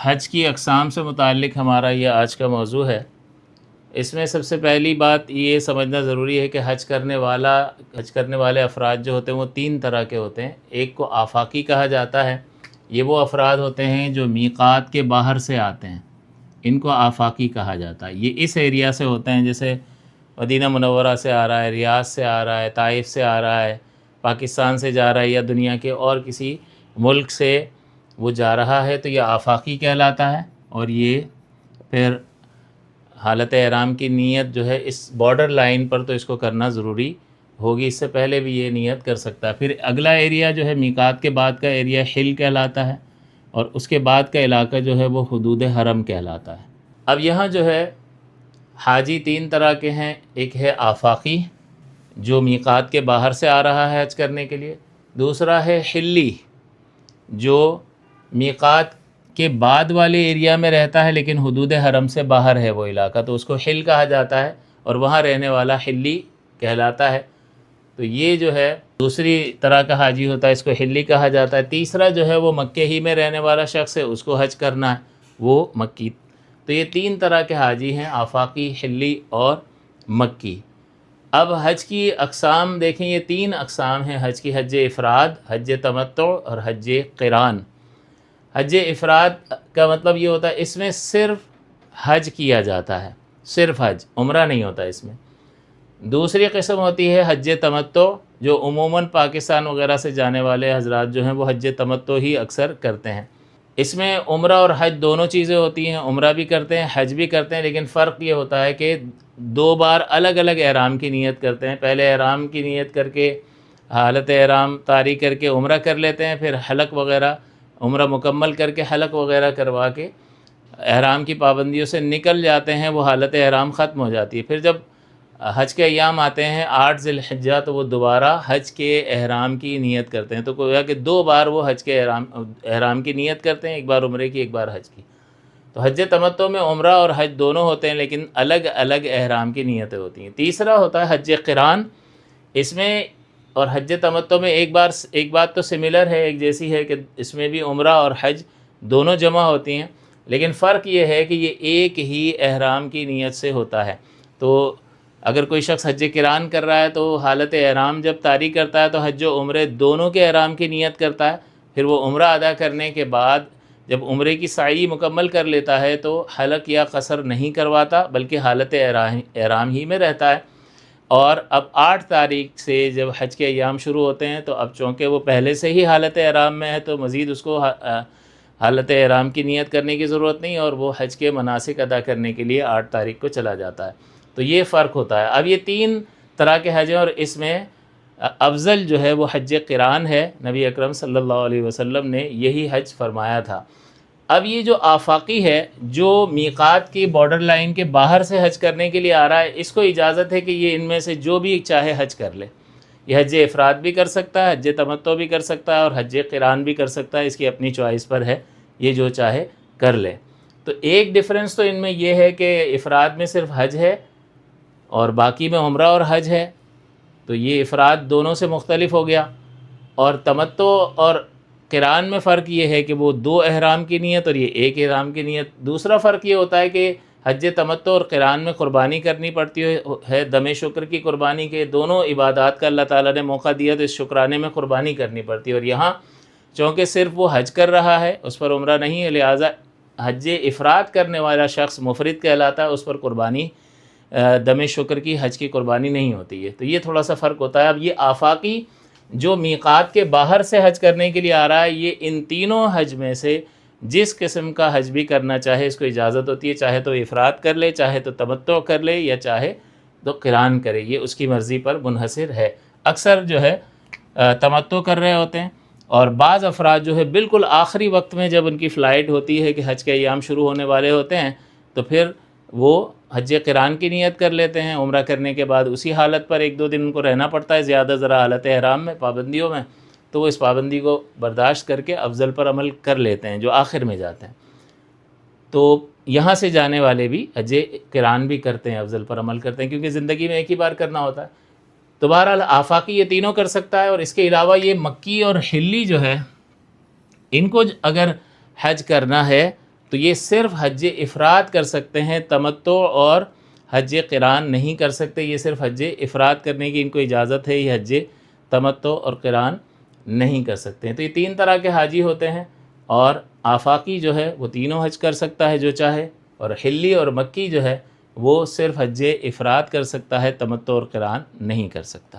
حج کی اقسام سے متعلق ہمارا یہ آج کا موضوع ہے۔ اس میں سب سے پہلی بات یہ سمجھنا ضروری ہے کہ حج کرنے والے افراد جو ہوتے ہیں وہ تین طرح کے ہوتے ہیں۔ ایک کو آفاقی کہا جاتا ہے، یہ وہ افراد ہوتے ہیں جو میقات کے باہر سے آتے ہیں، ان کو آفاقی کہا جاتا ہے۔ یہ اس ایریا سے ہوتے ہیں، جیسے مدینہ منورہ سے آ رہا ہے، ریاض سے آ رہا ہے، طائف سے آ رہا ہے، پاکستان سے جا رہا ہے یا دنیا کے اور کسی ملک سے وہ جا رہا ہے، تو یہ آفاقی کہلاتا ہے۔ اور یہ پھر حالت احرام کی نیت جو ہے اس بارڈر لائن پر تو اس کو کرنا ضروری ہوگی، اس سے پہلے بھی یہ نیت کر سکتا ہے۔ پھر اگلا ایریا جو ہے میقات کے بعد کا ایریا حل کہلاتا ہے، اور اس کے بعد کا علاقہ جو ہے وہ حدود حرم کہلاتا ہے۔ اب یہاں جو ہے حاجی تین طرح کے ہیں۔ ایک ہے آفاقی جو میقات کے باہر سے آ رہا ہے حج کرنے کے لیے، دوسرا ہے حلی جو میقات کے بعد والے ایریا میں رہتا ہے لیکن حدود حرم سے باہر ہے وہ علاقہ، تو اس کو حل کہا جاتا ہے، اور وہاں رہنے والا حلی کہلاتا ہے۔ تو یہ جو ہے دوسری طرح کا حاجی ہوتا ہے، اس کو حلی کہا جاتا ہے۔ تیسرا جو ہے وہ مکے ہی میں رہنے والا شخص ہے، اس کو حج کرنا ہے، وہ مکی۔ تو یہ تین طرح کے حاجی ہیں، آفاقی، حلی اور مکی۔ اب حج کی اقسام دیکھیں، یہ تین اقسام ہیں حج کی: حج افراد، حج تمتع اور حج قران۔ حج افراد کا مطلب یہ ہوتا ہے اس میں صرف حج کیا جاتا ہے، صرف حج، عمرہ نہیں ہوتا اس میں۔ دوسری قسم ہوتی ہے حج تمتع، جو عموماً پاکستان وغیرہ سے جانے والے حضرات جو ہیں وہ حج تمتع ہی اکثر کرتے ہیں۔ اس میں عمرہ اور حج دونوں چیزیں ہوتی ہیں، عمرہ بھی کرتے ہیں، حج بھی کرتے ہیں، لیکن فرق یہ ہوتا ہے کہ دو بار الگ الگ احرام کی نیت کرتے ہیں۔ پہلے احرام کی نیت کر کے حالت احرام طاری کر کے عمرہ کر لیتے ہیں، پھر حلق وغیرہ عمرہ مکمل کر کے حلق وغیرہ کروا کے احرام کی پابندیوں سے نکل جاتے ہیں، وہ حالت احرام ختم ہو جاتی ہے۔ پھر جب حج کے ایام آتے ہیں 8 ذی الحجہ، تو وہ دوبارہ حج کے احرام کی نیت کرتے ہیں۔ تو گویا کہ دو بار وہ حج کے احرام کی نیت کرتے ہیں، ایک بار عمرے کی، ایک بار حج کی۔ تو حج تمتع میں عمرہ اور حج دونوں ہوتے ہیں، لیکن الگ الگ احرام کی نیتیں ہوتی ہیں۔ تیسرا ہوتا ہے حج قران۔ اس میں اور حج تمتع میں ایک بات تو سملر ہے، ایک جیسی ہے، کہ اس میں بھی عمرہ اور حج دونوں جمع ہوتی ہیں، لیکن فرق یہ ہے کہ یہ ایک ہی احرام کی نیت سے ہوتا ہے۔ تو اگر کوئی شخص حج قران کر رہا ہے تو حالت احرام جب طاری کرتا ہے تو حج و عمرے دونوں کے احرام کی نیت کرتا ہے، پھر وہ عمرہ ادا کرنے کے بعد جب عمرے کی سعی مکمل کر لیتا ہے تو حلق یا قصر نہیں کرواتا، بلکہ حالت احرام ہی میں رہتا ہے۔ اور اب 8 تاریخ سے جب حج کے ایام شروع ہوتے ہیں تو اب چونکہ وہ پہلے سے ہی حالت احرام میں ہے تو مزید اس کو حالت احرام کی نیت کرنے کی ضرورت نہیں، اور وہ حج کے مناسک ادا کرنے کے لیے 8 تاریخ کو چلا جاتا ہے۔ تو یہ فرق ہوتا ہے۔ اب یہ تین طرح کے حج ہیں، اور اس میں افضل جو ہے وہ حج قران ہے۔ نبی اکرم صلی اللہ علیہ وسلم نے یہی حج فرمایا تھا۔ اب یہ جو آفاقی ہے، جو میقات کی بارڈر لائن کے باہر سے حج کرنے کے لیے آ رہا ہے، اس کو اجازت ہے کہ یہ ان میں سے جو بھی چاہے حج کر لے۔ یہ حج افراد بھی کر سکتا ہے، حج تمتع بھی کر سکتا ہے، اور حج قران بھی کر سکتا ہے، اس کی اپنی چوائس پر ہے، یہ جو چاہے کر لے۔ تو ایک ڈفرینس تو ان میں یہ ہے کہ افراد میں صرف حج ہے اور باقی میں عمرہ اور حج ہے، تو یہ افراد دونوں سے مختلف ہو گیا۔ اور تمتع اور قران میں فرق یہ ہے کہ وہ 2 احرام کی نیت اور یہ ایک احرام کی نیت۔ دوسرا فرق یہ ہوتا ہے کہ حج تمتع اور قران میں قربانی کرنی پڑتی ہے، دم شکر کی قربانی کے دونوں عبادات کا اللہ تعالیٰ نے موقع دیا، تو اس شکرانے میں قربانی کرنی پڑتی ہے۔ اور یہاں چونکہ صرف وہ حج کر رہا ہے، اس پر عمرہ نہیں ہے، لہٰذا حج افراد کرنے والا شخص مفرد کہلاتا ہے، اس پر قربانی دم شکر کی حج کی قربانی نہیں ہوتی ہے۔ تو یہ تھوڑا سا فرق ہوتا ہے۔ اب یہ آفاقی جو میقات کے باہر سے حج کرنے کے لیے آ رہا ہے، یہ ان تینوں حج میں سے جس قسم کا حج بھی کرنا چاہے اس کو اجازت ہوتی ہے، چاہے تو افراد کر لے، چاہے تو تمتع کر لے، یا چاہے تو قران کرے، یہ اس کی مرضی پر منحصر ہے۔ اکثر جو ہے تمتع کر رہے ہوتے ہیں، اور بعض افراد جو ہے بالکل آخری وقت میں جب ان کی فلائٹ ہوتی ہے کہ حج کے ایام شروع ہونے والے ہوتے ہیں، تو پھر وہ حج قران کی نیت کر لیتے ہیں۔ عمرہ کرنے کے بعد اسی حالت پر 1-2 دن ان کو رہنا پڑتا ہے زیادہ ذرا حالت احرام میں، پابندیوں میں، تو وہ اس پابندی کو برداشت کر کے افضل پر عمل کر لیتے ہیں جو آخر میں جاتے ہیں۔ تو یہاں سے جانے والے بھی حج قران بھی کرتے ہیں، افضل پر عمل کرتے ہیں، کیونکہ زندگی میں ایک ہی بار کرنا ہوتا ہے۔ تو بہرحال آفاقی یہ تینوں کر سکتا ہے، اور اس کے علاوہ یہ مکی اور حلی جو ہے، ان کو اگر حج کرنا ہے تو یہ صرف حج افراد کر سکتے ہیں، تمتع اور حج قران نہیں کر سکتے۔ یہ صرف حج افراد کرنے کی ان کو اجازت ہے، یہ حج تمتع اور قران نہیں کر سکتے ہیں۔ تو یہ تین طرح کے حاجی ہوتے ہیں، اور آفاقی جو ہے وہ تینوں حج کر سکتا ہے جو چاہے، اور حلی اور مکی جو ہے وہ صرف حج افراد کر سکتا ہے، تمتع اور قران نہیں کر سکتا۔